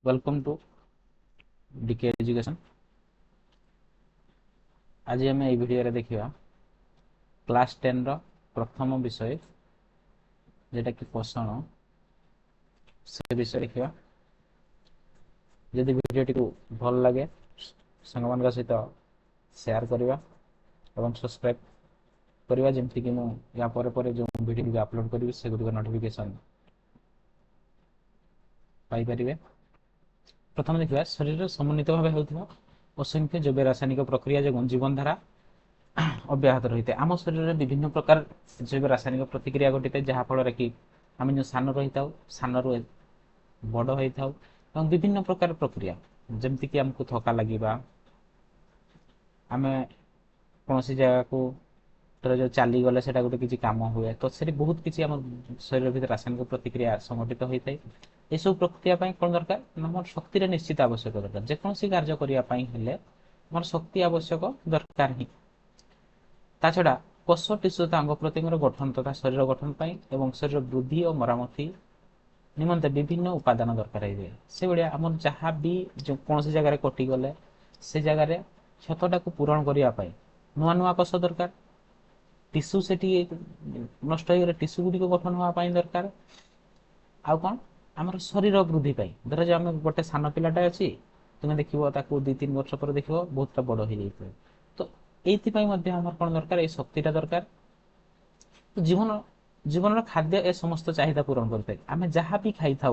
Welcome to DK education. आज आम ये भिडियो देखा क्लास 10 रो प्रथम विषय जेटा कि पोषण से विषय देखा। जदि भिडियो टी भल लगे सांग मान सहित शेयर करवा और सब्सक्राइब करवा जमती कि या जो वीडियो अपलोड करी से गुड नोटिफिकेशन पाई परिबे। प्रथम देखा शरीर समन्वित भाव होता असंख्य जैव रासायनिक प्रक्रिया जो जीवन धारा अव्याहत रही है। आम शरीर में विभिन्न प्रकार जैव रासायनिक प्रतिक्रिया घटी है जहाँफल कि आम जो सान रही था सान रू बड़ होता और विभिन्न प्रकार प्रक्रिया जमती कि आमको थका लगे आम कौन जगह को जो चलीगले से गोटे किसी कम हुए तो से बहुत किसी आम शरीर भीतर रासायनिक प्रतिक्रिया संघटित होता है। ये सब प्रक्रिया कौन दरकार मोर शक्ति निश्चित आवश्यक दरकार जेकोसी कार्य करने मोर शक्ति आवश्यक दरकार ही। ता छड़ा कोष टिश्यू तथा अंग प्रत्यंग गठन तथा शरीर गठन एवं शरीर वृद्धि और मरामती निमंते विभिन्न उपादान दरकार है। से भाया आम जहाँ भी जो कौन जगह कटिगले से जगार क्षतटा को पूरण करने नुआ नुआ कोष दरकार टिश्यू से नष्ट हो टिश्यू गुड़िक गठन होगापाई दरकार आउ कौन आम शरीर वृद्धि धर जो आम गोटे सान पिलाटा अच्छी तुम्हें देख 2-3 वर्ष पर देख बहुत बड़ हो जाए तो ये कौन दरकार ये शक्तिटा दरकार। तो जीवन जीवन खाद्य ए समस्त चाहिदा पूरण करते आम जहाँ भी खाई था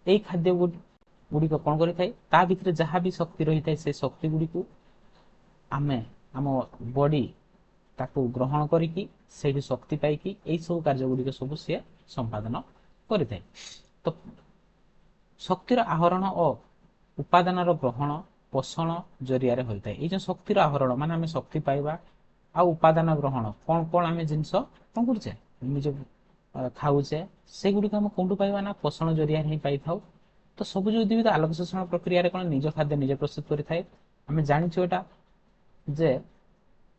यही खाद्य गुड़िक कौन करें भितर जहाँ भी शक्ति रही है से शक्ति गुड़ी को आम आम बॉडी ताकू ग्रहण करिकी से शक्ति पाई यही सब कार्य गुड़िक सब सी संपादन करें। तो शक्तिर आहरण और उपादान ग्रहण पोषण जरिया होता है। ये शक्तिर आहरण माने आम शक्ति पाइबा आ उपादान ग्रहण कौन कौन आम जिनस कौन करे निज खाऊचे से गुड़िक आम कौटू पाइबा ना पोषण जरिया ही पाई था। तो सबुज उद्भिद आलोक शोषण प्रक्रिया कौन निज खाद्य निजे प्रस्तुत करें। आम जाचु एटा जे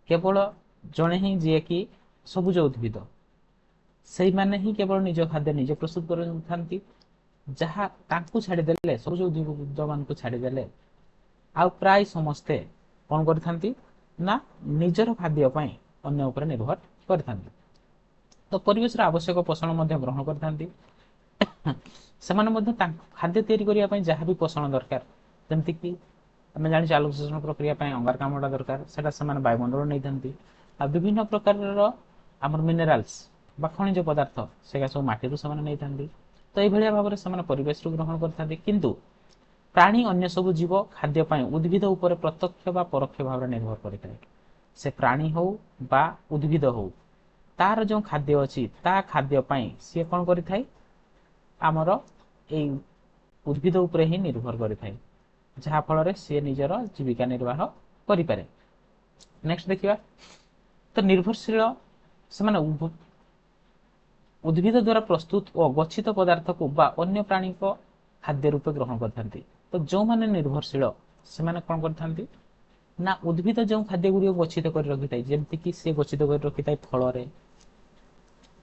केवल जड़े ही जी कि सबुज उद्भिद से माने ही केवल निज खाद्य निजे प्रस्तुत कर जहाँ छाड़देले सबुज उद्भिद मान को छाड़देले आ प्राय समस्ते कौन करथांती ना निजर खाद्य अन्य उपर निर्भर करथांती। तो परिवेश आवश्यक पोषण ग्रहण करथांती से खाद्य तैयारी करने जहाँ भी पोषण दरकार जमती कि आम जानी आलोक शोषण प्रक्रिया अंगारकाम्लटा दरकार से वायुमंडल नहीं था आ विभिन्न प्रकार आमर मिनेराल्स बा खनिज पदार्थ से सब माटी से नहीं था। तो ये भाव में परिवेश ग्रहण करते किंतु प्राणी अन्य सब जीव खाद्य उद्भिद उपर प्रत्यक्ष बा परोक्ष भाव निर्भर करें। से प्राणी हो बा उद्भिद हो तार जो खाद्य अच्छी ता खाद्य सी कौन करें आमर ये उद्भिद उपर ही निर्भर करें जहाँ फल सी निजर जीविका निर्वाह करें। नेक्स्ट देखिए तो निर्भरशील से उद्भिद द्वारा प्रस्तुत और गच्छित पदार्थ को बा अन्य प्राणी को खाद्य रूपे ग्रहण करते। तो जो माने निर्भरशील से माने कौन करथांती ना उद्भिद जो खाद्य गुड़ी गच्छित कर रखी था जमती कि सी गच्छित कर रखी था फल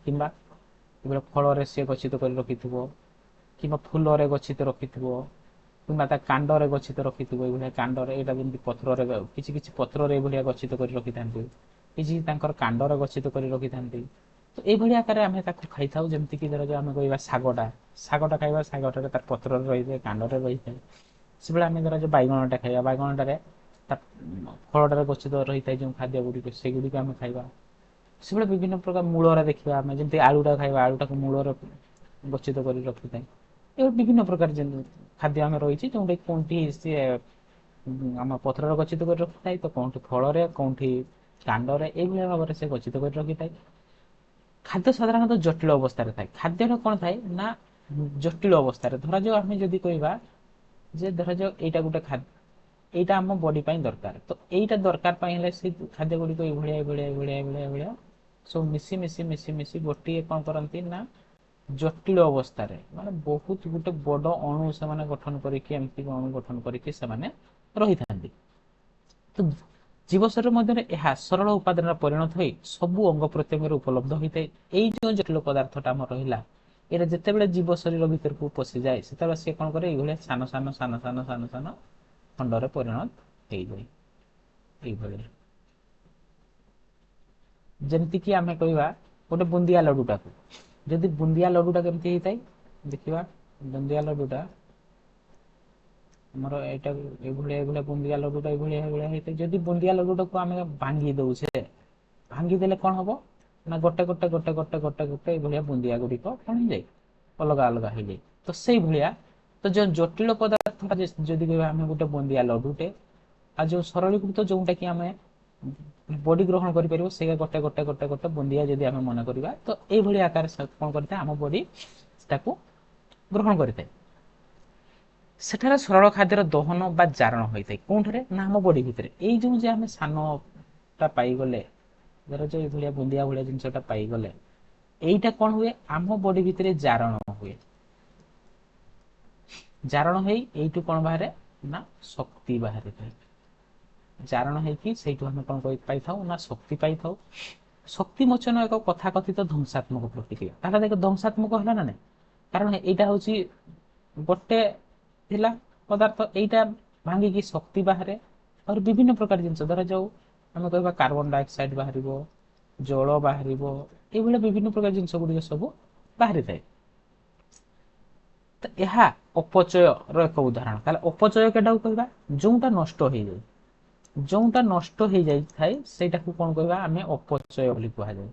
कि फल सी गच्छित कर रखी कि फूल गच्छित रखी कि कांडरे गच्छित रखी ये कांडरे यहाँ जमी पत्र किसी पत्र ये गच्छित कर रखी था किसी कांडरे गच्छित कर रखी था। तो ये आकार आम खाई था जमती कि जो आम कह शागटा शागटा खाଇବା शागटे तार पत्र रही है कांडरे रही है से आम धर जो बैगणटा खाଇବା बैगणटारे फलटार गच्छित रही है जो खाद्य गुड़िक से गुड़िक आम खाଇବା से विभिन्न प्रकार मूलर देखा आम जमी आलूटा खाଇବା आलूटा मूलर गच्छित कर रखी था। ये विभिन्न प्रकार खाद्य आम रही जो कौन सी आम पत्र गच्छित कर रखी था तो कौन फल कौन कांडरे ये भाव से गच्छित कर रखी था। खाद्य साधारणतः जटिल अवस्था थाए खाद्य कौन थाए ना जटिल अवस्था धरा जो आम जदि कहवा जे धरा जो यहाँ गोटे खाद्य यहाँ आम बॉडी दरकार तो यहाँ दरकार से खाद्य गुड़िक ये सब मिसी मिसी मिसी मिसी गोटे कौन करती ना जटिल अवस्था माने बहुत गोटे बड़ अणु से गठन करके अणु गठन करके रही था। तो जीव शरीर मध्य यह सरल उपादान परिणत हो सबू अंग प्रत्यंग उपलब्ध होता है। यही जो जटिल पदार्थटा रहा এটা যেତେବେଳେ জীବ ଶରୀର ଭିତରକୁ ପଶିଯାଏ ସେତେବେଳେ ସେ କଣ କରେ ଏଇଭଳିଆ ସାନ ସାନ ସାନ ସାନ ସାନ ସାନ ଖଣ୍ଡରେ ପରିଣତ ହେଇଯାଏ। ଏଇଭଳି ଯେମିତିକି ଆମେ କହିବା ଗୋଟେ ବୁନ୍ଦିଆ ଲଡୁଟାକୁ, ଯଦି ବୁନ୍ଦିଆ ଲଡୁଟା କେମିତି ହେଇଥାଏ ଦେଖିବା। ବୁନ୍ଦିଆ ଲଡୁଟା ଆମର ଏଇଟା ଏଇଭଳିଆ ଏଇଭଳିଆ ବୁନ୍ଦିଆ ଲଡୁଟା ଏଇଭଳିଆ ଏଇଭଳିଆ ହେଇଥାଏ। ଯଦି ବୁନ୍ଦିଆ ଲଡୁଟାକୁ ଆମେ ଭାଙ୍ଗି ଦଉଛେ, ଭାଙ୍ଗି ଦେଲେ କଣ ହବ ନା ଗୋଟେ ଗୋଟେ ଗୋଟେ ଗୋଟେ ଗୋଟେ ଗୋଟେ ଏଇଭଳିଆ ବୁନ୍ଦିଆ ଗୁଡ଼ିକ କଣ ହେଇଯାଏ ଅଲଗା ଅଲଗା ହେଇଯାଏ। ତ ସେଇଭଳିଆ ତ ଯୋଉ ଜଟିଳ ପଦାର୍ଥଟା ଯଦି କହିବା ଆମେ ଗୋଟେ ବୁନ୍ଦିଆ ଲଡୁଟେ, ଆଉ ଯୋଉ ସରଳୀକୃତ ଯୋଉଟା କି ଆମେ ବଡି ଗ୍ରହଣ କରିପାରିବ ସେ ଗୋଟେ ଗୋଟେ ଗୋଟେ ଗୋଟେ ବୁନ୍ଦିଆ ଯଦି ଆମେ ମନେ କରିବା, ତ ଏଇଭଳି ଆକାର କଣ କରିଥାଏ ଆମ ବଡି ତାକୁ ଗ୍ରହଣ କରିଥାଏ। ସେଠାରେ ସରଳ ଖାଦ୍ୟର ଦହନ ବା ଜାରଣ ହୋଇଥାଏ କୋଉଠାରେ ନା ଆମ ବଡି ଭିତରେ। ଏଇ ଯୋଉ ଯେ ଆମେ ସାନଟା ପାଇଗଲେ, ଧର ଯୋଉ ଏଇଭଳିଆ ବୁନ୍ଦିଆ ଭଳିଆ ଜିନିଷଟା ପାଇଗଲେ, এইটা କଣ ହୁଏ ଆମ ବଡି ଭିତରେ ଜାରଣ ହୁଏ। ଜାରଣ ହେଇ এইଠୁ କଣ ବାହାରେ ନା ଶକ୍ତି ବାହାରିଥାଏ। ଜାରଣ ହେଇକି ସେଇଠୁ ଆମେ କଣ ପାଇଥାଉ ନା ଶକ୍ତି ପାଇଥାଉ। ଶକ୍ତି ମୋଚନ ଏକ ତଥାକଥିତ ଧ୍ୱଂସାତ୍ମକ ପ୍ରତିକ୍ରିୟା। ତାହେଲେ ଦେଖ ଧ୍ୱଂସାତ୍ମକ ହେଲା ନା ନାଇଁ, କାରଣ ଏଇଟା ହଉଛି ଗୋଟେ ଥିଲା ପଦାର୍ଥ, ଏଇଟା ଭାଙ୍ଗିକି ଶକ୍ତି ବାହାରେ। ଆଉ ବିଭିନ୍ନ ପ୍ରକାର ଜିନିଷ ଧରାଯାଉ ଆମେ କହିବା କାର୍ବନ ଡାଇଅକ୍ସାଇଡ ବାହାରିବ, ଜଳ ବାହାରିବ, ଏଇଭଳିଆ ବିଭିନ୍ନ ପ୍ରକାର ଜିନିଷ ଗୁଡ଼ିକ ସବୁ ବାହାରିଥାଏ। ତ ଏହା ଅପଚୟର ଏକ ଉଦାହରଣ। ତାହେଲେ ଅପଚୟ କେଟାକୁ କହିବା ଯୋଉଟା ନଷ୍ଟ ହେଇଯାଏ, ଯୋଉଟା ନଷ୍ଟ ହେଇଯାଇଥାଏ ସେଇଟାକୁ କଣ କହିବା ଆମେ ଅପଚୟ ବୋଲି କୁହାଯାଏ।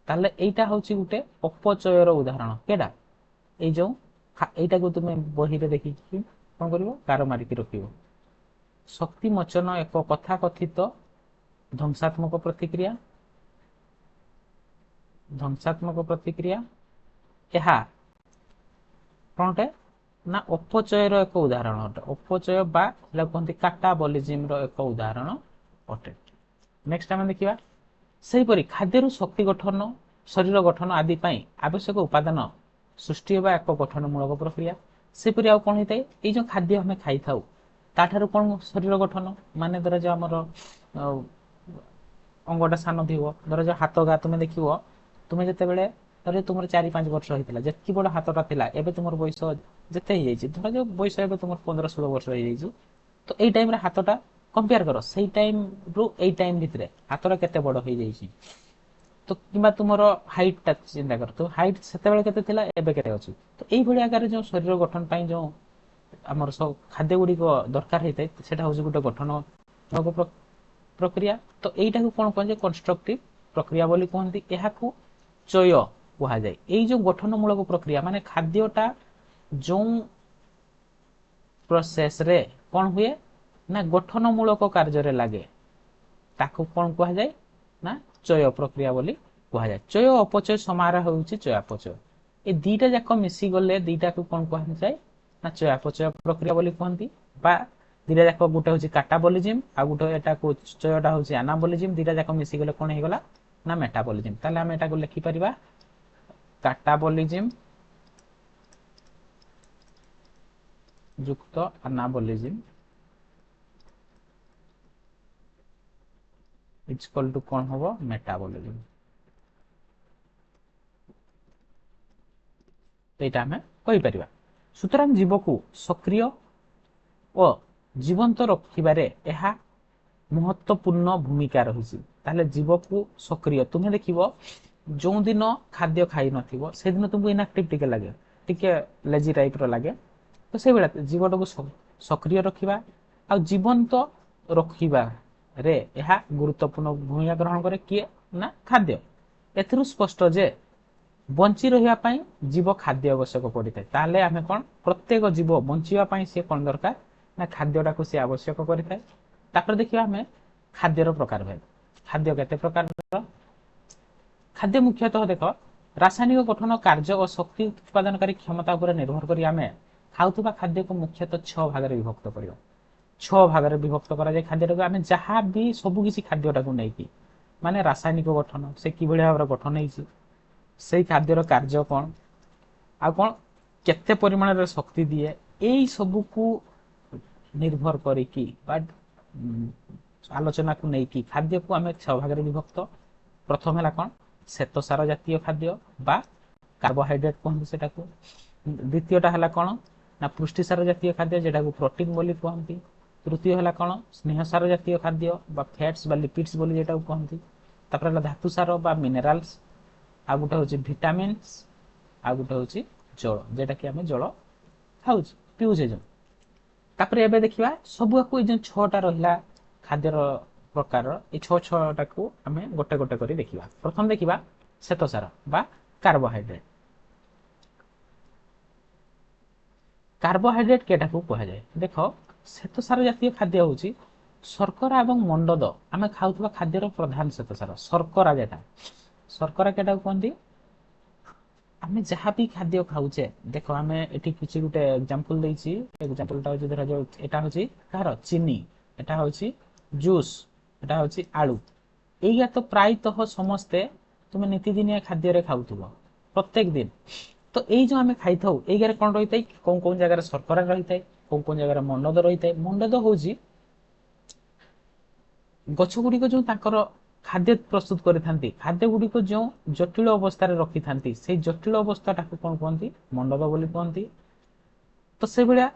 ତାହେଲେ ଏଇଟା ହଉଛି ଗୋଟେ ଅପଚୟର ଉଦାହରଣ। କେଟା ଏଇ ଯୋଉ এইটাକୁ তুমি ବହିରେ ଦେଖିକି କଣ କରିବ ଗାର ମାରିକି ରଖିବ। ଶକ୍ତି ମୋଚନ ଏକ ତଥାକଥିତ ଧ୍ୱଂସାତ୍ମକ ପ୍ରତିକ୍ରିୟା, ଧ୍ୱଂସାତ୍ମକ ପ୍ରତିକ୍ରିୟା। ଏହା କଣଟେ ନା ଅପଚୟର ଏକ ଉଦାହରଣ ଅଟେ। ଅପଚୟ ବା କୁହନ୍ତି କାଟାବଲିଜିମର ଏକ ଉଦାହରଣ ଅଟେ। ନେକ୍ସଟ ଆମେ ଦେଖିବା ସେହିପରି ଖାଦ୍ୟରୁ ଶକ୍ତି ଗଠନ, ଶରୀର ଗଠନ ଆଦି ପାଇଁ ଆବଶ୍ୟକ ଉପାଦାନ ସୃଷ୍ଟି ହେବା ଏକ ଗଠନମୂଳକ ପ୍ରକ୍ରିୟା। ସେପରି ଆଉ କଣ ହେଇଥାଏ, ଏଇ ଯୋଉ ଖାଦ୍ୟ ଆମେ ଖାଇଥାଉ ତାଠାରୁ କଣ ଶରୀର ଗଠନ, ମାନେ ଧରାଯାଉ ଆମର ଅଙ୍ଗଟା ସାନ ଥିବ, ଧରାଯାଉ ହାତ ଗା ତୁମେ ଦେଖିବ, ତୁମେ ଯେତେବେଳେ ଧର ତୁମର 4-5 ବର୍ଷ ହେଇଥିଲା, ଯେତିକି ବଡ ହାତଟା ଥିଲା, ଏବେ ତୁମର ବୟସ ଯେତେ ହେଇଯାଇଛି, ଧରାଯାଉ ବୟସ ଏବେ ତୁମର 15-16 ବର୍ଷ ହେଇଯାଇଛି, ତ ଏଇ ଟାଇମରେ ହାତଟା କମ୍ପେୟାର କର ସେଇ ଟାଇମ ରୁ ଏଇ ଟାଇମ ଭିତରେ ହାତଟା କେତେ ବଡ ହେଇଯାଇଛି। ତ କିମ୍ବା ତୁମର ହାଇଟଟା ଚିନ୍ତା କର, ତ ହାଇଟ ସେତେବେଳେ କେତେ ଥିଲା ଏବେ କେତେ ଅଛି। ତ ଏଇଭଳି ଆକାରରେ ଯୋଉ ଶରୀର ଗଠନ ପାଇଁ ଯୋଉ ଆମର ସବୁ ଖାଦ୍ୟ ଗୁଡ଼ିକ ଦରକାର ହେଇଥାଏ ସେଟା ହଉଛି ଗୋଟେ ଗଠନ ପ୍ରକ୍ରିୟା। ତ ଏଇଟାକୁ କଣ କୁହାଯାଏ କନଷ୍ଟ୍ରକ୍ଟିଭ ପ୍ରକ୍ରିୟା ବୋଲି କୁହନ୍ତି। ଏହାକୁ ଚୟ କୁହାଯାଏ। ଏଇ ଯୋଉ ଗଠନମୂଳକ ପ୍ରକ୍ରିୟା ମାନେ ଖାଦ୍ୟଟା ଯୋଉ ପ୍ରୋସେସରେ କଣ ହୁଏ ନା ଗଠନମୂଳକ କାର୍ଯ୍ୟରେ ଲାଗେ, ତାକୁ କଣ କୁହାଯାଏ ନା ଚୟ ପ୍ରକ୍ରିୟା ବୋଲି କୁହାଯାଏ। ଚୟ ଅପଚୟ ସମାହାର ହେଉଛି ଚୟାପଚୟ। ଏ ଦିଟା ଯାକ ମିଶିଗଲେ ଦିଟାକୁ କଣ କୁହାଯାଏ ନା ଚୟାପଚୟ ପ୍ରକ୍ରିୟା ବୋଲି କୁହନ୍ତି। ବା ଦିଟା ଯାକ ଗୋଟେ ହଉଛି କାଟାବଲିଜିମ୍ ଆଉ ଗୋଟେ ଏଟାକୁ ଚୟଟା ହଉଛି ଆନାବଲିଜିମ୍। ଦିଟା ଯାକ ମିଶିଗଲେ କଣ ହେଇଗଲା ନା ମେଟାବଲିଜିମ୍। ତାହେଲେ ଆମେ ଏଟାକୁ ଲେଖିପାରିବା କାଟାବଲିଜିମ୍ ଯୁକ୍ତ ଆନାବଲିଜିମ୍ ଇଜ୍ ଇକ୍ୱାଲ୍ ଟୁ କଣ ହବ ମେଟାବଲିଜିମ୍। এইটা ଆମେ କହିପାରିବା। ସୁତରାଂ ଜୀବକୁ ସକ୍ରିୟ ଓ ଜୀବନ୍ତ ରଖିବାରେ ଏହା ମହତ୍ୱପୂର୍ଣ୍ଣ ଭୂମିକା ରହିଛି। ତାହେଲେ ଜୀବକୁ ସକ୍ରିୟ, ତୁମେ ଦେଖିବ ଯୋଉ ଦିନ ଖାଦ୍ୟ ଖାଇ ନଥିବ ସେଦିନ ତୁମକୁ ଇନଆକ୍ଟିଭ ଟିକେ ଲାଗେ, ଟିକେ ଲେଜି ଟାଇପର ଲାଗେ। ତ ସେଇଭଳିଆ ଜୀବଟାକୁ ସକ୍ରିୟ ରଖିବା ଆଉ ଜୀବନ୍ତ ରଖିବାରେ ଏହା ଗୁରୁତ୍ୱପୂର୍ଣ୍ଣ ଭୂମିକା ଗ୍ରହଣ କରେ। କିଏ ନା ଖାଦ୍ୟ। ଏଥିରୁ ସ୍ପଷ୍ଟ ଯେ ବଞ୍ଚି ରହିବା ପାଇଁ ଜୀବ ଖାଦ୍ୟ ଆବଶ୍ୟକ ପଡିଥାଏ। ତାହେଲେ ଆମେ କଣ ପ୍ରତ୍ୟେକ ଜୀବ ବଞ୍ଚିବା ପାଇଁ ସିଏ କଣ ଦରକାର ନା ଖାଦ୍ୟଟାକୁ ସିଏ ଆବଶ୍ୟକ କରିଥାଏ। ତାପରେ ଦେଖିବା ଆମେ ଖାଦ୍ୟର ପ୍ରକାର ଭେଦ। ଖାଦ୍ୟ କେତେ ପ୍ରକାରର? ଖାଦ୍ୟ ମୁଖ୍ୟତଃ ଦେଖ ରାସାୟନିକ ଗଠନ କାର୍ଯ୍ୟ ଓ ଶକ୍ତି ଉତ୍ପାଦନକାରୀ କ୍ଷମତା ଉପରେ ନିର୍ଭର କରି ଆମେ ଖାଉଥିବା ଖାଦ୍ୟକୁ ମୁଖ୍ୟତଃ 6 ଭାଗରେ ବିଭକ୍ତ କରିବା। 6 ଭାଗରେ ବିଭକ୍ତ କରାଯାଏ ଖାଦ୍ୟଟାକୁ। ଆମେ ଯାହା ବି ସବୁ କିଛି ଖାଦ୍ୟଟାକୁ ନେଇକି ମାନେ ରାସାୟନିକ ଗଠନ, ସେ କିଭଳି ଭାବରେ ଗଠନ ହେଇଛି, ସେଇ ଖାଦ୍ୟର କାର୍ଯ୍ୟ କଣ, ଆଉ କଣ କେତେ ପରିମାଣରେ ଶକ୍ତି ଦିଏ, ଏଇ ସବୁକୁ ନିର୍ଭର କରିକି ବା ଆଲୋଚନାକୁ ନେଇକି ଖାଦ୍ୟକୁ ଆମେ 6 ଭାଗରେ ବିଭକ୍ତ। ପ୍ରଥମ ହେଲା କଣ ଶ୍ଵେତସାର ଜାତୀୟ ଖାଦ୍ୟ ବା कार्बोहाइड्रेट कहते सेटाको। द्वितीयटा है कौन ना पुष्टिसार जातीय खाद्य जेटाको प्रोटीन बोली कहती। तृतीय है कौन स्नेहसार जातीय खाद्य बा फैट्स बा लिपिड्स बोली जेटाको कहती। तापर है धातु सार बा मिनरल्स। आ गोटे हूँ भिटामिन्स आ गोटे हूँ जल जेटा कि आम जल खाऊ पीऊे जो। तापर एबे देखिबा सबुआकू जो छटा रहिला खाद्यर प्रकार ये छटा को आम गोटे गोटे करी देखिबा। प्रथम देखिबा श्वेतसार बा कार्बोहाइड्रेट। कार्बोहाइड्रेट केटा को कह जाए देख श्वेतसार जातीय खाद्य हूँ शर्करा और मंडद आम खाऊा खाद्यर प्रधान श्वेतसार शर्करा जेटा शर्करा केटा कहती आम जहाँ भी खाद्य खाऊे देख आम ये किसी गोटे एग्जांपल देछि एग्जांपलटा हूँ धर जो एटा हूँ कहार चीनी एटा हूँ जूस एटा हूँ आलू या तो प्रायतः समस्ते तुम नीतिदिनिया खाद्य खाऊ प्रत्येक दिन। तो ये जो आम खाई था ये कौन रही है कौन कौन जगह शर्करा रही है कौन कौन जगह मंडद रही है। मंडद हूँ गछगुड़िक जो खाद्य प्रस्तुत करि खाद्य गुड़िक जो जटिल अवस्था रखि था से जटिल अवस्था कौन कहती मंडद बोली कहती। तो से भाया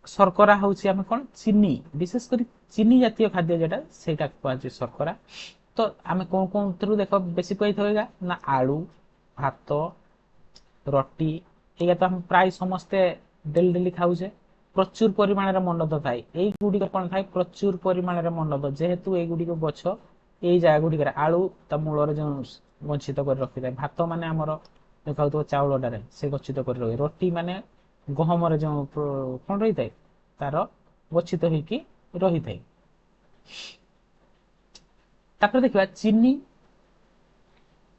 शर्करा हूँ आम कौन चीनी विशेषकर चीनी जातीय खाद्य जेटा से कहुचे शर्करा। तो आम कौन कौन थ्रू देख बेसी पाई ना आलू भात रोटी या तो हम प्राय समस्ते डेली डेली खाऊे प्रचुर परिमाण मंडद थाए युड़िक कौन थाए प्रचुर परिमाण मंडद जेहेतु युड़िक गछ यही जगह गुड़िक आलू ता मूल जो गच्छित कर रखी था भात मान आमर देखा चाउलटारे से गच्छित कर रखे रोटी मान गहम जो कौन रही है तार गच्छित होगी रही है। तापर देखा चीनी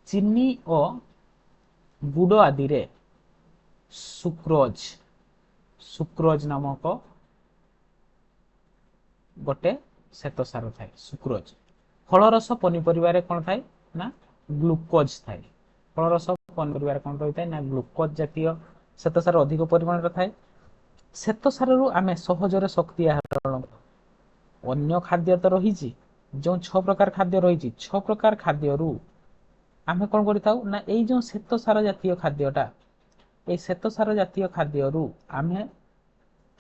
चीनी और गुड़ आदि रे सुक्रोज सुक्रोज नामक गोटे श्वेतसार थाए सुक्रोज। फलरस पनीपरिबार कौन थाए ना ग्लुकोज थाए फलरस पनीपरिबार कौन रही है ना ग्लुकोज जातीय श्वेतसार अधिक परिमाण थाए। श्वेतसार आम सहजरे शक्ति आहरण अन्य खाद्य तो रही जो 6 प्रकार खाद्य रही 6 प्रकार खाद्य आम कौन करता ना ये जो श्वेतसार जातीय खाद्यटा ये श्वेतसार जातीय खाद्य आम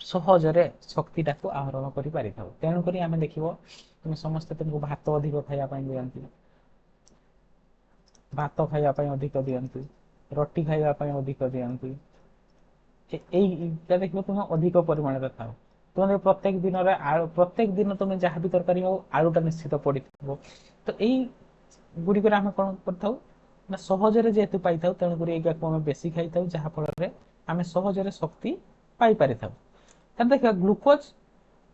सहजरे शक्ति को आहरण कर तेणुक आम देख तुम समस्ते तुमको भात अधिक खायापी दिखती भात खायापी अधिक दिखती रोटी खायापी अधिक दिखती देख तुम अधिक परिमाण खाओ तुम प्रत्येक दिन तुम जहाँ भी तरकारी हो आलूटा निश्चित पड़ी। तो यही गुड़िक आम कौन कर ना सहजरे जेहेतु पाई था तेणुक आम बेसी खाई था जहाँफल आम सहजरे शक्ति पाई पारि था। देखा ग्लुकोज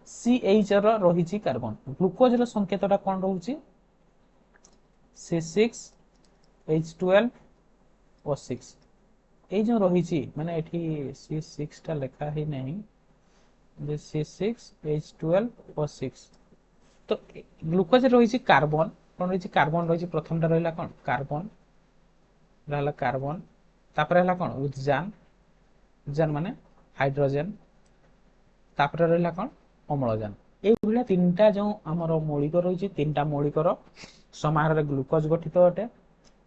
CH रही कार्बन ग्लुकोज संकेतटा कौन रोचे C6H12O6 ये जो रही माने C6 टा लेखा ही नहीं C6H12O6। तो ग्लुकोज रही कार्बन कौन रही कार्बन रही प्रथम टा रहा कौन कार्बन रहा कार्बन तापर रहा कौन उद्जान उद्जान माने हाइड्रोजेन तापर रहा कौन अम्लजान ये तीनटा जो आमर मौलिक रही तीनटा मौलिकर समाहार ग्लुकोज गठित अटे।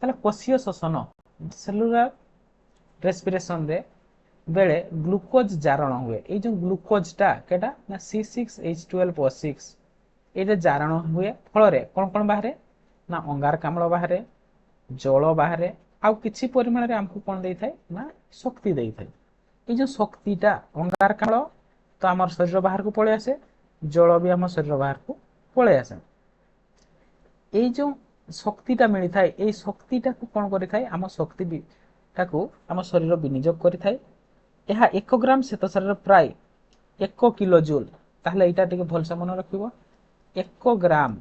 ताले कोशीय श्वसन सेलुलर रेस्पिरेशन रे बेले ग्लुकोज जारण हुए ये जो ग्लुकोजटा केटा ना C6H12O6 ये जारण हुए फल कौन कौन बाहर ना अंगारकाम्ल बाहर जल बाहर आउ किछि परिमाण रे हमको कौन दे थाए ना शक्ति दे थाए। ये जो शक्तिटा अंगारकाम्ल तो आम शरीर बाहर को पलि आसे जल भी आम शरीर बाहर को पलि आसे ये जो शक्तिटा मिली थाए ये शक्तिटा को कौन करि थाए आम शक्ति को आम शरीर विनियोग करि थाए। यह 1 ग्राम श्वेतसार प्राय 1 किलो जूल ताहले एटा टिके भलसे मन रखिबो 1 ग्राम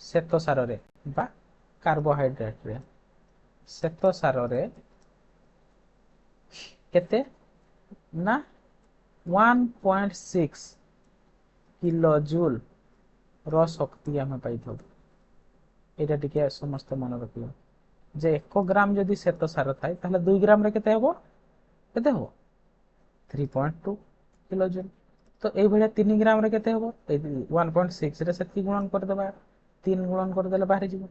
श्वेतसार रे बा कार्बोहाइड्रेट रे श्वेतसार रे केते ना 1.6 किलो जूल रो शक्ति आम पाई था। यहाँ टिके समस्त मन रखियो जे 1 ग्राम जदि श्वेतसार थाए ताहले 2 ग्राम रे केते हबो 3.2 किलो जूल। तो ये 3 ग्राम रे केते हबो 1.6 रे सेति गुणन कर देबा 3 गुणन कर देले बाहर जीवो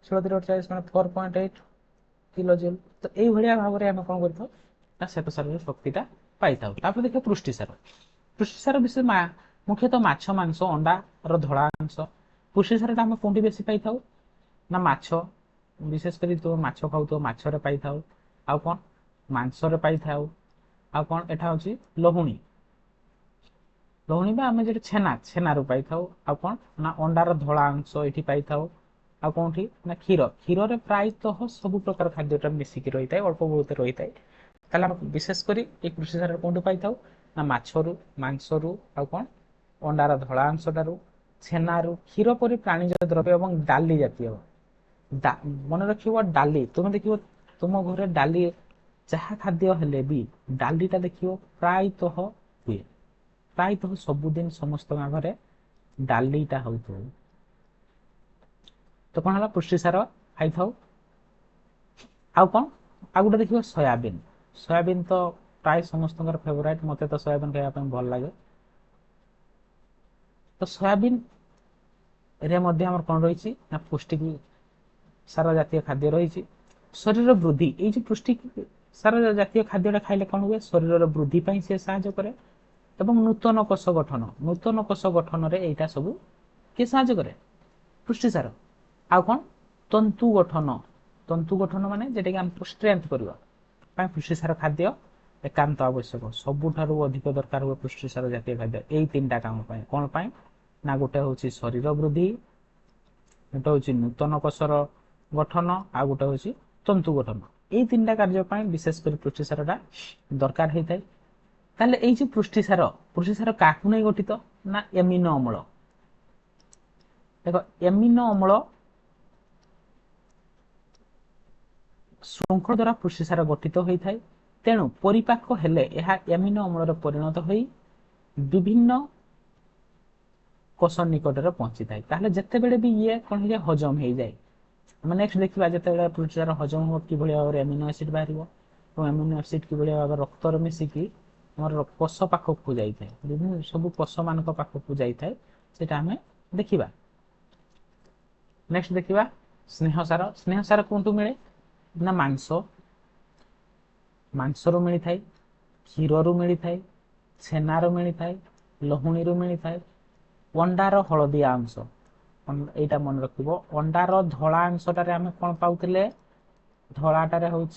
16 3 48 माने 4.8 किलोजूल। तो यही भाव में आम कौन कर श्वेतसार शक्तिटा पाई था। देखिए पुष्टिसार। पुष्टिसार विषय मुख्यतः माछ मांस अंडा धड़ा अंश। पुष्टिसार आम कौटी बेसी पाई था ना माछ, विशेषकर तुम माछ खाऊ तो माछरे पाई था। आउ कौन मांसरे पाई था। आउ कौन एटा हूँ लहुणी। लहुणी बा आम जो छेना छेनारू पाई था। आउ कौन ना अंडार धड़ा अंश ये पाई था। आ कौटी ना क्षीर। क्षीर में प्रायतः सब प्रकार खाद्यटा मिसिकी रही है, अल्प बहुत रही है। ताले विशेषकर ये पुष्टिसार कौटू पाई था ना माछरू मांसरू। आ कौन अंडार धड़ा अंशटारू छेनारू क्षीर परी प्राणीज द्रव्य और डाली जातीय। मन रख डाली तुम देख तुम घर डाली जहाँ खाद्य हेले भी डालीटा देख प्रायतः हुए। प्रायतः सबुदिन समस्त घरे डालीटा हो। तो कौन है पुष्टिसार खाई था। आउ कौन आ गोटे देखिए सोयाबीन। सोयाबीन तो प्राय समस्त फेवरेट, मत तो सोयाबीन खाया भल लगे। तो सोयाबीन रे कौन रही पुष्टिक सार जातीय खाद्य रही। शरीर वृद्धि ये पुष्टिक सार जातीय खाद्यटा खाइले कौन हुए शरीर वृद्धि से साहाय्य करे एवं नूतन कोष गठन। नूतन कोष गठन रे एटा सब किए साहाय्य करे पुष्टिसार। आउ कौन तंतु गठन। तंतु गठन माने जेटा कि हमको स्ट्रेंथ करबा पुष्टिसार खाद्य एकांत आवश्यक। सबुठारु अधिक दरकार हुए पुष्टिसार जातीय खाद्य यही तीनटा काम पाए। कौन पाए ना गोटे हूँ शरीर वृद्धि, गोटे हूँ नूतन कोषर गठन, आ गोटे हूँ तंतु गठन। यही तीनटा कार्य विशेषकर पुष्टिसार दरकार होता है। ताले এই যে পুষ্টিসার, পুষ্টিসার কাকু নেই গঠিত না এমিনো অম্ল। দেখো এমিনো অম্ল श्रृंखल द्वारा पुष्टिसार गठित होता है। तेणु परिपाक हेले यह एमिनो अम्ल परिणत हो विभिन्न कोष निकट में पहुंची थाए। ताहले जत्ते बेले भी ये कौन हो हजम हो जाए। आम नेक्स्ट देखा जिते पुष्टिसार हजम हो कि भाव में एमिनो एसिड बाहर और एमिनो एसिड कि भाव रक्त मिसिकी आम कोष पाखक जाए विभिन्न सब कोष मान पाखक जाए से आम देखा। नेक्स्ट देखा स्नेहसार। स्नेहसार कौटू मिले ना मांस मांसरू मिलता है, क्षीरु मिलता है, छेनारू मिलता है, लहुणी मिलता है, अंडार हलदिया अंश। यहाँ मन रख अंडार धड़ा अंशटार आम कौन पाते धड़ाटार हूँ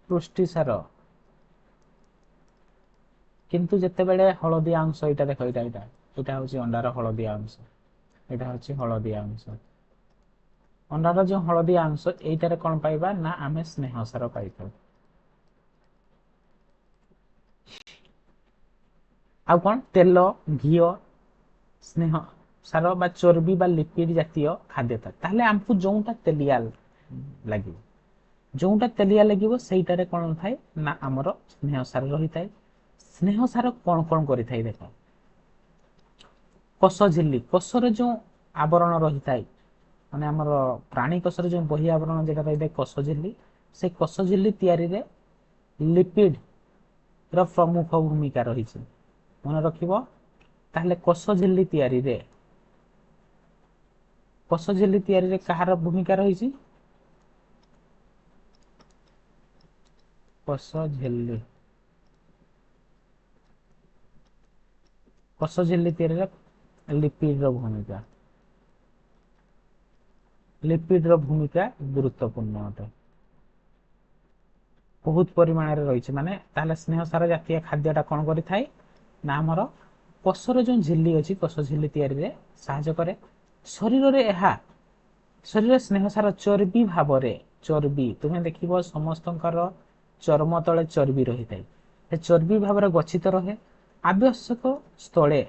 पुष्टिसार किंतु जिते बड़े हलदिया अंश यहाँ देख यहाँ हूँ अंडार हलदिया अंश। यहाँ हूँ हलदिया अंश। अंडार जो हलदिया अंश यहीटार कौन पाइबा ना आम स्नेहसार पाई था। आउ कौन तेल घी स्नेह सार बा चर्बी बा लिपिड जातीय खाद्य था। ताहले आमको जोटा तेलिया लगे जोटा तेलिया लगे से कौन थाए ना आमर स्नेहसार रही है। स्नेहसार कौन कौन कर देख कोष झिल्ली कोषर जो आवरण रही है माने आमर प्राणी कोषर जो बही आवरण जेटा रही है कोष झिल्ली से कोष झिल्ली तैयारी रे लिपिड र प्रमुख भूमिका रही। मन रखिबो ताहले कोष झिल्ली तैयारी रे कहार भूमिका रही। कोष झिल्ली तैयारी रे लिपिड र भूमिका गुरुत्वपूर्ण अटे बहुत परिमाण रही। माने ताहले स्नेहसार जातीय खाद्यटा कौन करि थाए ना आमर कोषर जो झिल्ली अच्छी कोष झिल्ली तैयारी रे साहाय्य करे। शरीर रे एहा शरीर स्नेहसार चर्बी भाव रे चर्बी तुम्हें देखिबो समस्तंकर चर्म तले चर्बी रही है। चर्बी भाव रे गच्छित रहे। आवश्यक स्थले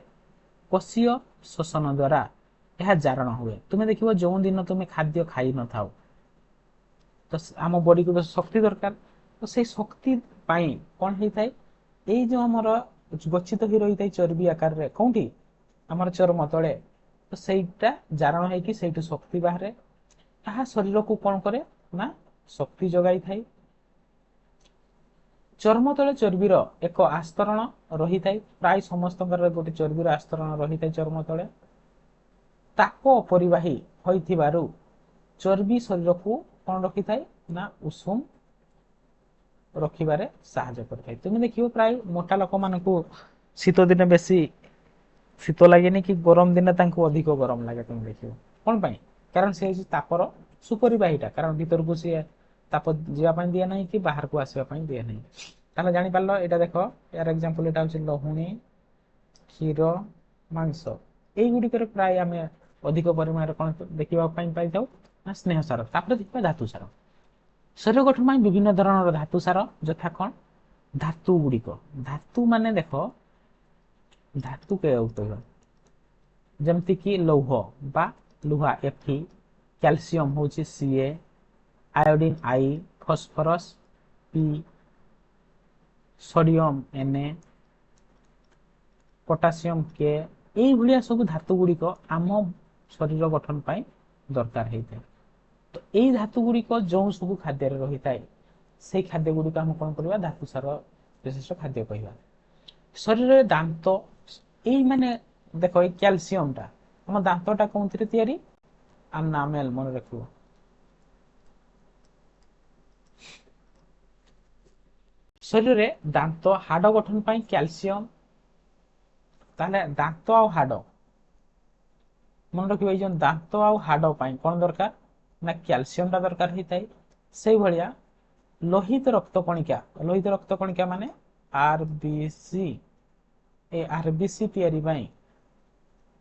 कोषीय शोषण द्वारा यह जारण हुए। तुम्हें देखिबो जो दिन तुम्हें खाद्य खाई न थाओ तो आम बॉडी को शक्ति दरकार। तो से शक्ति पाई कौन होता है ये जो आमर गच्छित हो रही है चर्बी आकार रे कौटी आमर चर्म तले तो सहीटा जारण हो शक्ति बाहर ताहा शरीर को कौन करे ना शक्ति जगाई थाई। चर्म तले चर्बीर एक आस्तरण रही है। प्राय समस्त गोटे चर्बीर आस्तरण रही है चर्म तले ताप परिवाही होइथिबारु चर्बी शरीर को कौन रखी थाए ନା ଉଷୁମ ରଖିବାରେ ସାହାଯ୍ୟ କରିଥାଏ। ତୁମେ ଦେଖିବ ପ୍ରାୟ ମୋଟା ଲୋକମାନଙ୍କୁ ଶୀତ ଦିନେ ବେଶୀ ଶୀତ ଲାଗେନି କି ଗରମ ଦିନେ ତାଙ୍କୁ ଅଧିକ ଗରମ ଲାଗେ। ତୁମେ ଦେଖିବ କଣ ପାଇଁ? କାରଣ ସେ ହେଉଛି ତାପର ସୁପରିବାହୀଟା, କାରଣ ଭିତରକୁ ସିଏ ତାପ ଯିବା ପାଇଁ ଦିଏ ନାହିଁ କି ବାହାରକୁ ଆସିବା ପାଇଁ ଦିଏ ନାହିଁ। ତାହେଲେ ଜାଣିପାରିଲ, ଏଇଟା ଦେଖ, ଏହାର ଏକ୍ସାମ୍ପଲ ଏଇଟା ହେଉଛି ଲହୁଣୀ, କ୍ଷୀର, ମାଂସ। এইଗୁଡ଼ିକରେ ପ୍ରାୟ ଆମେ ଅଧିକ ପରିମାଣରେ କଣ ଦେଖିବା ପାଇଁ ପାଇଥାଉ ନା ସ୍ନେହ ସାର। ତାପରେ ଦେଖିବା ଧାତୁ ସାର। ଶରୀର ଗଠନ ପାଇଁ ବିଭିନ୍ନ ଧରଣର ଧାତୁ ସାର ଯଥା କଣ? ଧାତୁ ଗୁଡ଼ିକ। ଧାତୁ ମାନେ ଦେଖ, ଧାତୁ କେଉଁ ଯେମିତି କି ଲୌହ ବା ଲୁହା Fe, କ୍ୟାଲସିୟମ ହଉଛି Ca, iodine I, phosphorus P, sodium Na, potassium K। এইভଳିଆ ସବୁ ଧାତୁ ଗୁଡ଼ିକ ଆମ ଶରୀର ଗଠନ ପାଇଁ ଦରକାର ହେଇଥାଏ। ତ ଏଇ ଧାତୁ ଗୁଡ଼ିକ ଯେଉଁ ସବୁ ଖାଦ୍ୟରେ ରହିଥାଏ, ସେଇ ଖାଦ୍ୟ ଗୁଡ଼ିକ ଆମେ କଣ କରିବା? ଧାତୁ ସାର ବିଶିଷ୍ଟ ଖାଦ୍ୟ କହିବା। ଶରୀରରେ ଦାନ୍ତ, ଏଇ ମାନେ ଦେଖ, ଏଇ କ୍ୟାଲସିୟମଟା, ଆମ ଦାନ୍ତଟା କୋଉଥିରେ ତିଆରି? ଏନାମେଲ, ମନେ ରଖିବ। ଶରୀରରେ ଦାନ୍ତ, ହାଡ଼ ଗଠନ ପାଇଁ କ୍ୟାଲସିୟମ। ତାହେଲେ ଦାନ୍ତ ଆଉ ହାଡ଼, ମନେ ରଖିବ, ଏଇ ଯୋଉ ଦାନ୍ତ ଆଉ ହାଡ଼ ପାଇଁ କଣ ଦରକାର? ନା କ୍ୟାଲସିୟମଟା ଦରକାର ହେଇଥାଏ। ସେଇଭଳିଆ ଲୋହିତ ରକ୍ତ କଣିକା, ଲୋହିତ ରକ୍ତ କଣିକା ମାନେ ଆରବିସି, ଏ ଆରବିସି ତିଆରି ପାଇଁ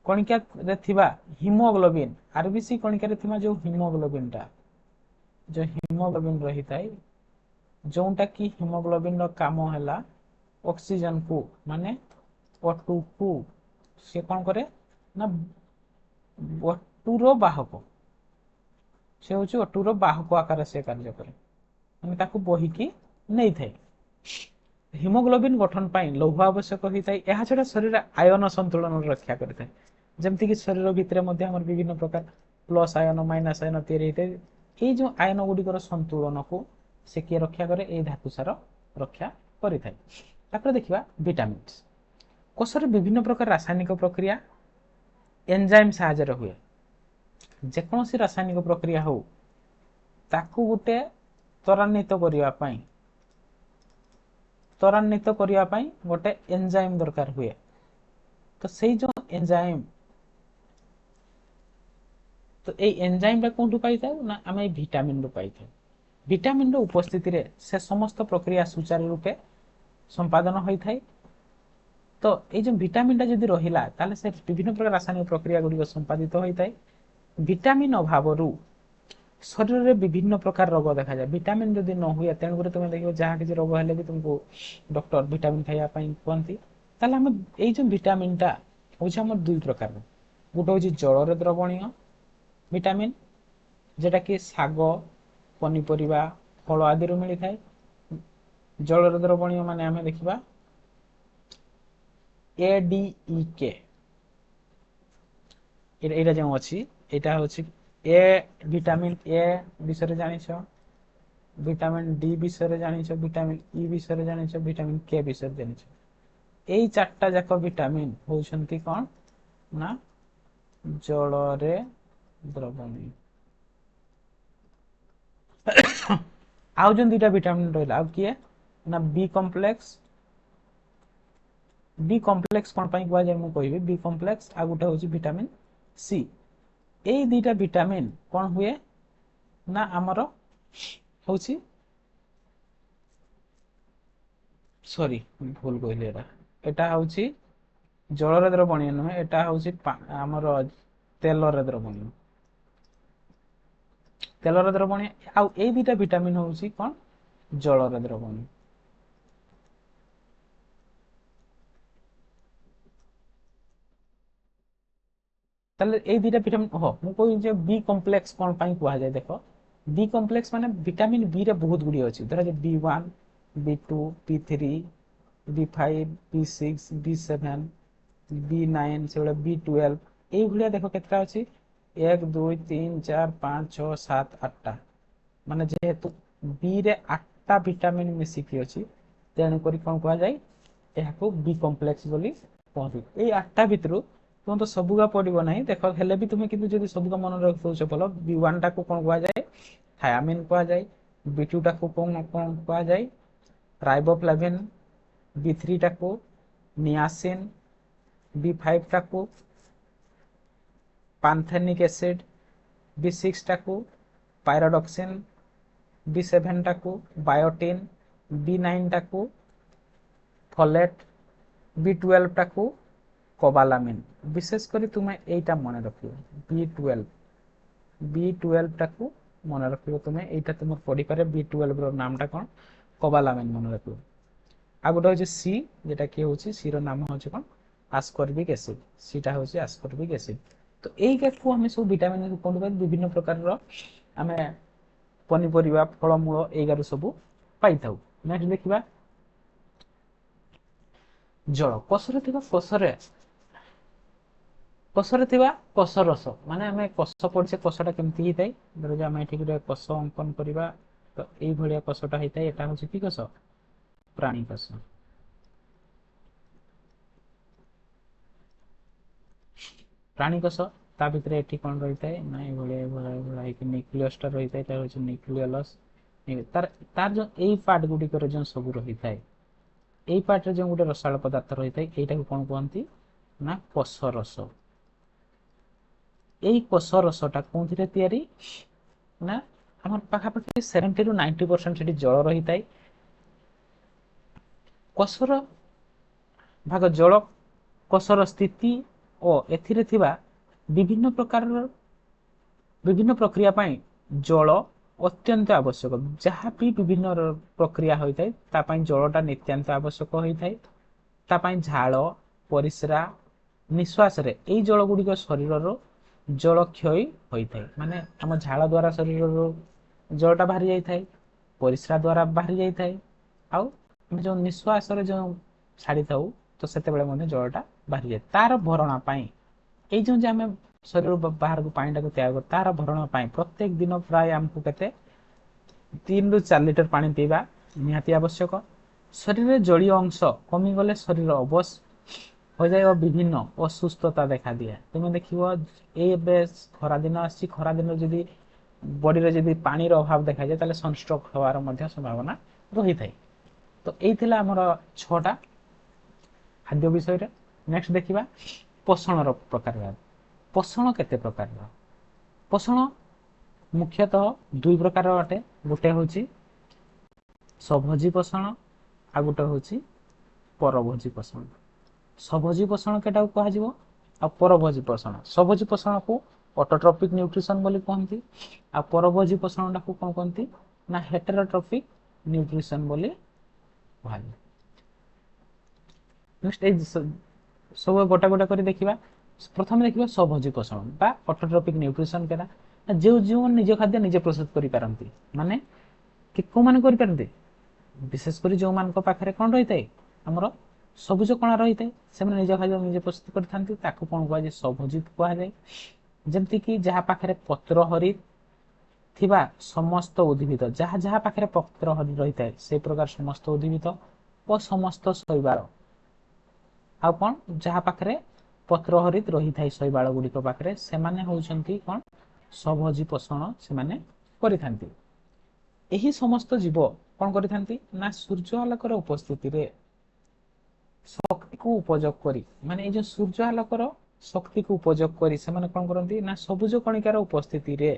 କଣିକାରେ ଥିବା ହିମୋଗ୍ଲୋବିନ୍, ଆରବିସି କଣିକାରେ ଥିବା ଯୋଉ ହିମୋଗ୍ଲୋବିନଟା, ଯୋଉ ହିମୋଗ୍ଲୋବିନ୍ ରହିଥାଏ, ଯୋଉଟା କି ହିମୋଗ୍ଲୋବିନର କାମ ହେଲା ଅକ୍ସିଜେନକୁ ମାନେ O2 କୁ ସେ କଣ କରେ ନା O2ର ବାହକ, ସେ ହେଉଛି O2ର ବାହକ ଆକାରରେ ସେ କାର୍ଯ୍ୟ କରେ, ମାନେ ତାକୁ ବୋହିକି ନେଇଥାଏ। ହିମୋଗ୍ଲୋବିନ୍ ଗଠନ ପାଇଁ ଲୌହ ଆବଶ୍ୟକ ହୋଇଥାଏ। ଏହା ଛଡ଼ା ଶରୀର ଆୟନ ସନ୍ତୁଳନ ରକ୍ଷା କରିଥାଏ। ଯେମିତିକି ଶରୀର ଭିତରେ ମଧ୍ୟ ଆମର ବିଭିନ୍ନ ପ୍ରକାର ପ୍ଲସ୍ ଆୟନ, ମାଇନସ୍ ଆୟନ ତିଆରି ହେଇଥାଏ। ଏଇ ଯୋଉ ଆୟନ ଗୁଡ଼ିକର ସନ୍ତୁଳନକୁ ସେ କିଏ ରକ୍ଷା କରେ? ଏଇ ଧାତୁ ସାର ରକ୍ଷା କରିଥାଏ। ତାପରେ ଦେଖିବା ଭିଟାମିନ୍ସ। କୋଷରେ ବିଭିନ୍ନ ପ୍ରକାର ରାସାୟନିକ ପ୍ରକ୍ରିୟା ଏନଜାଇମ ସାହାଯ୍ୟରେ ହୁଏ। ଯେକୌଣସି ରାସାୟନିକ ପ୍ରକ୍ରିୟା ହଉ, ତାକୁ ଗୋଟେ ତ୍ୱରାନ୍ୱିତ କରିବା ପାଇଁ ଗୋଟେ ଏନଜାଇମ ଦରକାର ହୁଏ। ତ ସେଇ ଯୋଉ ଏନଜାଇମ, ତ ଏଇ ଏନଜାଇମଟା କୋଉଠୁ ପାଇଥାଉ? ନା ଆମେ ଏଇ ଭିଟାମିନରୁ ପାଇଥାଉ। ଭିଟାମିନର ଉପସ୍ଥିତିରେ ସେ ସମସ୍ତ ପ୍ରକ୍ରିୟା ସୁଚାରୁ ରୂପେ ସମ୍ପାଦନ ହୋଇଥାଏ। ତ ଏଇ ଯୋଉ ଭିଟାମିନଟା ଯଦି ରହିଲା, ତାହେଲେ ସେ ବିଭିନ୍ନ ପ୍ରକାର ରାସାୟନିକ ପ୍ରକ୍ରିୟା ଗୁଡ଼ିକ ସମ୍ପାଦିତ ହୋଇଥାଏ। ଭିଟାମିନ ଅଭାବରୁ ଶରୀରରେ ବିଭିନ୍ନ ପ୍ରକାର ରୋଗ ଦେଖାଯାଏ। ଭିଟାମିନ ଯଦି ନ ହୁଏ, ତେଣୁକରି ତୁମେ ଦେଖିବ ଯାହା କିଛି ରୋଗ ହେଲେ ବି ତୁମକୁ ଡକ୍ଟର ଭିଟାମିନ ଖାଇବା ପାଇଁ କୁହନ୍ତି। ତାହେଲେ ଆମେ ଏଇ ଯୋଉ ଭିଟାମିନଟା ହଉଛି ଆମର ଦୁଇ ପ୍ରକାର। ଗୋଟେ ହଉଛି ଜଳରେ ଦ୍ରବଣୀୟ ଭିଟାମିନ, যেটা କି ଶାଗ, ପନିପରିବା, ଫଳ ଆଦିରୁ ମିଳିଥାଏ। ଜଳରେ ଦ୍ରବଣୀୟ ମାନେ ଆମେ ଦେଖିବା ADEK, ଏଇଟା ଯେଉଁ ଅଛି, ଏଇଟା ହଉଛି ଏ ଭିଟାମିନ ଏ ବିଷୟରେ ଜାଣିଛ, ভিটামিন ডি ବିଷୟରେ ଜାଣିଛ, ଭିଟାମିନ ଇ ବିଷୟରେ ଜାଣିଛ, ଭିଟାମିନ କେ ବିଷୟରେ ଜାଣିଛ। এই চারটা ଯାକ ଭିଟାମିନ ହଉଛନ୍ତି କଣ? ନା ଜଳରେ ଦ୍ରବଣୀୟ। ଆଉ ଯୋଉ ଦୁଇଟା ଭିଟାମିନ ରହିଲା, ଆଉ କିଏ? ନା ବି କମ୍ପ୍ଲେକ୍ସ। বি কমপ্লেক্স কোন ପାଇଁ କୁହାଯାଏ ମୁଁ କହିବି। বি କମ୍ପ୍ଲେକ୍ସ ଆଉ ଗୋଟେ ହଉଛି ଭିଟାମିନ ସି। এই ଦୁଇଟା ଭିଟାମିନ କଣ ହୁଏ? ନା ଆମର ହଉଛି, ସରି ଭୁଲ କହିଲି, এটা ହଉଛି ଜଳରେ ଦ୍ରବଣୀୟ ନୁହେଁ, এটা ହଉଛି ଆମର ତେଲରେ ଦ୍ରବଣୀୟ। ତେଲରେ ଦ୍ରବଣୀୟ। ଆଉ ଏଇ ଦୁଇଟା ଭିଟାମିନ ହଉଛି କଣ? ଜଳରେ ଦ୍ରବଣୀୟ। তাহলে এই দুইটা ভিটামিন, ମୁଁ କହୁଛି ଯେ বি କମ୍ପ୍ଲେକ୍ସ କଣ ପାଇଁ କୁହାଯାଏ। ଦେଖ, বি କମ୍ପ୍ଲେକ୍ସ ମାନେ ଭିଟାମିନ ବି ରେ ବହୁତ ଗୁଡ଼ିଏ ଅଛି। ଧର B1, B2, B3, B5, B6, B7, B9, ସେଭଳିଆ B12, এইଭଳିଆ ଦେଖ କେତେଟା ଅଛି? 1 2 3 4 5 6 7 8ଟା। ମାନେ ଯେହେତୁ ବି ରେ 8ଟା ଭିଟାମିନ ମିଶିକି ଅଛି, ତେଣୁକରି କଣ କୁହାଯାଏ? ଏହାକୁ ବି କମ୍ପ୍ଲେକ୍ସ ବୋଲି କୁହନ୍ତି। ଏଇ 8ଟା ଭିତରୁ ତୁମେ ତ ସବୁକା ପଡିବ ନାହିଁ, ଦେଖ, ହେଲେ ବି ତୁମେ କିନ୍ତୁ ଯଦି ସବୁକା ମନେ ରଖିଦଉଛ ଭଲ। B1 ଟାକୁ କଣ କୁହାଯାଏ? ଥାୟାମିନ କୁହାଯାଏ। B2 टाको कौन कौन कहा जाए राइबोफ्लाविन, B3 टाको नियासिन, B5 टाको पांथेनिक एसिड, B6 टाको पायरोडक्सिन, B7 टाको बायोटिन, B9 टाको फलेट, B12 टाको कोबालामिन। विशेष करी तुम्हें एटा मन रख B12 टाको मन रख तुम्हें एटा तुम पढ़ी पारे B12 रो नाम टा कौन कोबालामिन मन रख। आ गोटे हूँ सी जेटा कि हूँ सी रो नाम हूँ कौन आस्कॉर्बिक एसिड, सीटा हूँ आस्कॉर्बिक एसिड। तो यही को आम सब विटामिन कौन पाई विभिन्न प्रकार आम पनीपरिया फलमूल एगार सब पाई था। नेक्स्ट देखा जल कोषरे कोषरे कोषरे कोष रस माने आम कोष पढ़े कोषटा केमती होता है धर आम ये गोटे कोष अंकन करवा तो ये कोषटा होता है यहाँ हूँ कि कोष प्राणी कोष। प्राणी कोष ता भितर ये कौन रही है ना ये न्यूक्लियसटा रही है न्यूक्लियस तार तार जो यही पार्ट गुड़िकर जो सब रही है यही पार्ट जो गोटे रसाल पदार्थ रही है यहाँ कौन कहती ना कोष रस। यही कोष रसटा कौन तैयारी ना आम पाखापाखि 70 ରୁ 90% से जल रही है। कोषर भाग जल कोषर स्थिति और एथिरे थिबा विभिन्न प्रकार विभिन्न प्रक्रिया पाई जल अत्यंत आवश्यक। जहाँ भी विभिन्न प्रक्रिया होता है तापाई जलटा नित्यांत आवश्यक होता है। तापाई झाल परिस्रा निश्वास रे यही जल गुड़िक शरीर जल क्षय होता है माने आम झाल द्वारा शरीर जलटा बाहरी जाए परिस्रा द्वारा बाहरी जाए आउ जो निश्वास रे जो छाड़ी था तो से जलटा बाहरी जाए तार भरणा पाई ये जो आम शरीर बाहर को पानी टाक त्याग तार भरण प्रत्येक दिन प्राय आमको के 3 ରୁ 4 लिटर पानी पीवा निहाती आवश्यक। शरीर में जलीय अंश कमिगले शरीर अवश हो जाए और विभिन्न असुस्थता देखा दिए। तुम देख ये खरा दिन आसी खरा दिन जदि बॉडी जदि पानी अभाव देखा जाए ताले सनस्ट्रोक होवार संभावना रही है। तो ये आमर 6टा खाद्य विषय। नेक्स्ट देखा पोषण प्रकार। पोषण केते प्रकार पोषण मुख्यतः 2 प्रकार अटे गोटे हूँ स्वभोजी पोषण आ गोटे हूँ परभोजी पोषण। स्वभोजी पोषण केटा कह आ परभोजी पोषण स्वभोजी पोषण को ऑटोट्रोपिक न्यूट्रिशन बोली कहती आ परभोजी पोषण को कौन कहती ना हेटेरोट्रोपिक न्यूट्रिशन बोली कह। नेक्स्ट सब गोटा गोटा कर देखा प्रथम देखिए स्वभोजी पोषण बा ऑटोट्रोपिक न्यूट्रिशन केना जो जो निज खाद्य निजे प्रस्तुत करि पारंती माने कि को माने करि पारंती विशेषकर जो मान पाखे कौन रही है आमर सबुज कणा रही है से निज खाद्य निजे प्रस्तुत करथांती ताकू कौन कह स्वभोजित कह जाए। जमती कि जहाँ पाखे पत्र हरित थिबा समस्त उद्भिद जहाँ जहाँ पाखे पत्र हरित रही है से प्रकार समस्त उद्भिद और समस्त शैवाल आ कौन जहाँ पाखे पत्र हरित रही है शैवाल गुड़िक पाखे से होती कौन स्वभोजी पोषण से करिथांती। यही समस्त जीव कौन करिथांती ना सूर्य आलोकर उपस्थिति रे शक्ति को उपयोग करी माने ये जो सूर्य आलोकर शक्ति को उपयोग करी से कौन करती ना सबुज कणिकार उपस्थिति रे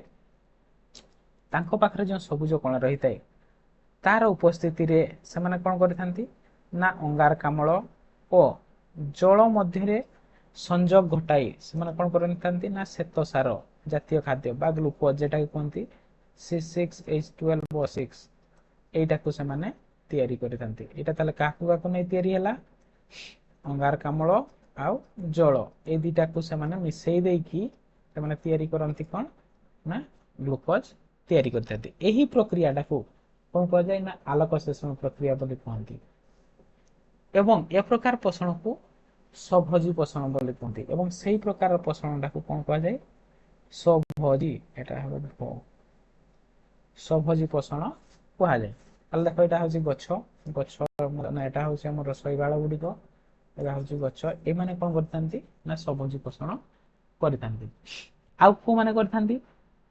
तांको पाखरे जो सबुज कण रही है तार उपस्थिति रे से कौन करिथांती ना अंगारकाम्ल और जल मध्य संजोग घटाई से कौन करती ना श्वेतसार जातीय खाद्य बा ग्लूकोज जेटा कहते C6H12O6 एटा को से माने तैयारी करिथांती। एटा ताले काकू काकू नै तैयारी हला अंगारकाम्ल आउ जल ए दुटा को से माने मिसई देकी से माने तैयारी करंती कोन ना ग्लूकोज तैयारी करथांती। एही प्रक्रियाटा को कोन कह जाय ना आलोक संश्लेषण प्रक्रिया बोली कहंती एवं ए प्रकार पोषण को स्वभोजी पोषण बोली कहंती एवं सेही प्रकार पोषणटा को कोन कह जाय स्वभोजी एटा हो स्वभोजी पोषण कह जाए। देख यहाँ हूँ गछ गछ ना यहाँ हूँ आम शैवाल गुड़िक यहाँ हूँ गछ ये मैंने कौन करती ना स्वभोजी पोषण करती। आउ को मैंने करती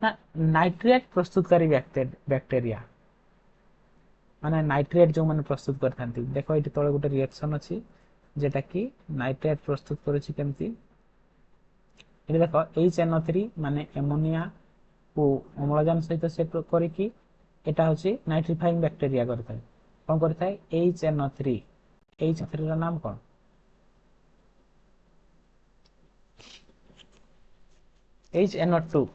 ना नाइट्रेट प्रस्तुतकारी बैक्टेरिया माने नाइट्रेट जो माने प्रस्तुत करथांती देखो एटी तळे गोटे रिएक्शन अछि जेटा कि नाइट्रेट प्रस्तुत करूछि केमती एटी देखो HNO3 माने एमोनिया को अम्लजान सहित से करिकी एटा होछि नाइट्रिफाइंग बैक्टीरिया करथाय कोन करथाय HNO3 HNO3 रा नाम कोन HNO2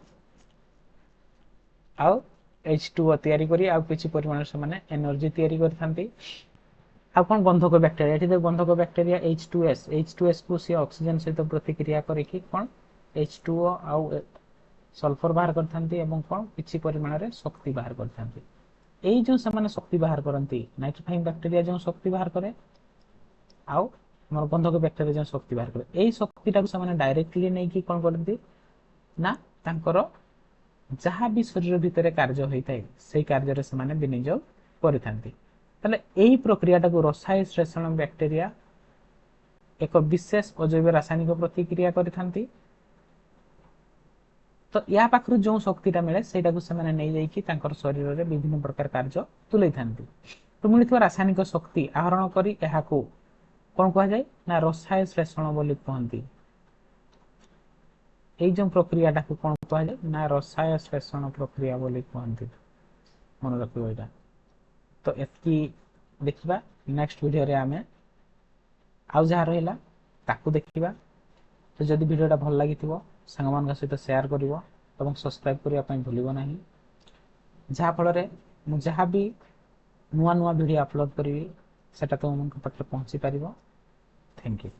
आउ H2O तयारी करी आउ किछि परिमाण से माने एनर्जी तयारी करथांती आ कोन गंधक बैक्टीरिया एठी दे गंधक बैक्टीरिया H2S को से ऑक्सीजन सहित प्रतिक्रिया करिकी कोन H2O आउ सल्फर बाहर करथांती एवं कोन किछि परिमाण रे शक्ति बाहर करथांती एई जो समान शक्ति बाहर करंती नाइट्रिफाइंग बैक्टीरिया जो शक्ति बाहर करे आउ हमर गंधक बैक्टीरिया जो शक्ति बाहर करे एई शक्तिटा को समान डायरेक्टली नै कि कोन करंती ना तांकर जहाँ भी शरीर भितर कार्य होता है से कार्य से माने विनियोग करिथांती तले एही प्रक्रियाटा को रसायन श्लेषण बैक्टीरिया एक विशेष अजैव रासायनिक प्रतिक्रिया करिथांती तो या पाखरु जो शक्तिटा मिले सेटा को से माने नै जाई कि तांकर शरीर रे विभिन्न प्रकार कार्य तुलै थांती तो मिलिथवा रासायनिक शक्ति आहरण करी एहा को कोन कहै जाय ना रसायन श्लेषण बोली कहंती এই যে প্রক্রিয়াটাকে কোন কয়া যায় না রসায়ন শ্লেষণ প্রক্রিয়া বলি कहंती মনে রাখিব এটা তো এতকি দেখিবা নেক্সট ভিডিও রে আমি আউ যা রহিলা তাকু দেখিবা তো যদি ভিডিওটা ভাল লাগিथिबो संगमान सहित शेयर करिवो এবং सब्सक्राइब करिया पई भूलिबो नाही जहा फल रे मु जहा भी नुवा नुवा वीडियो अपलोड करिवि सेटा तो मन पाखे पहुंची पारिबो थैंक यू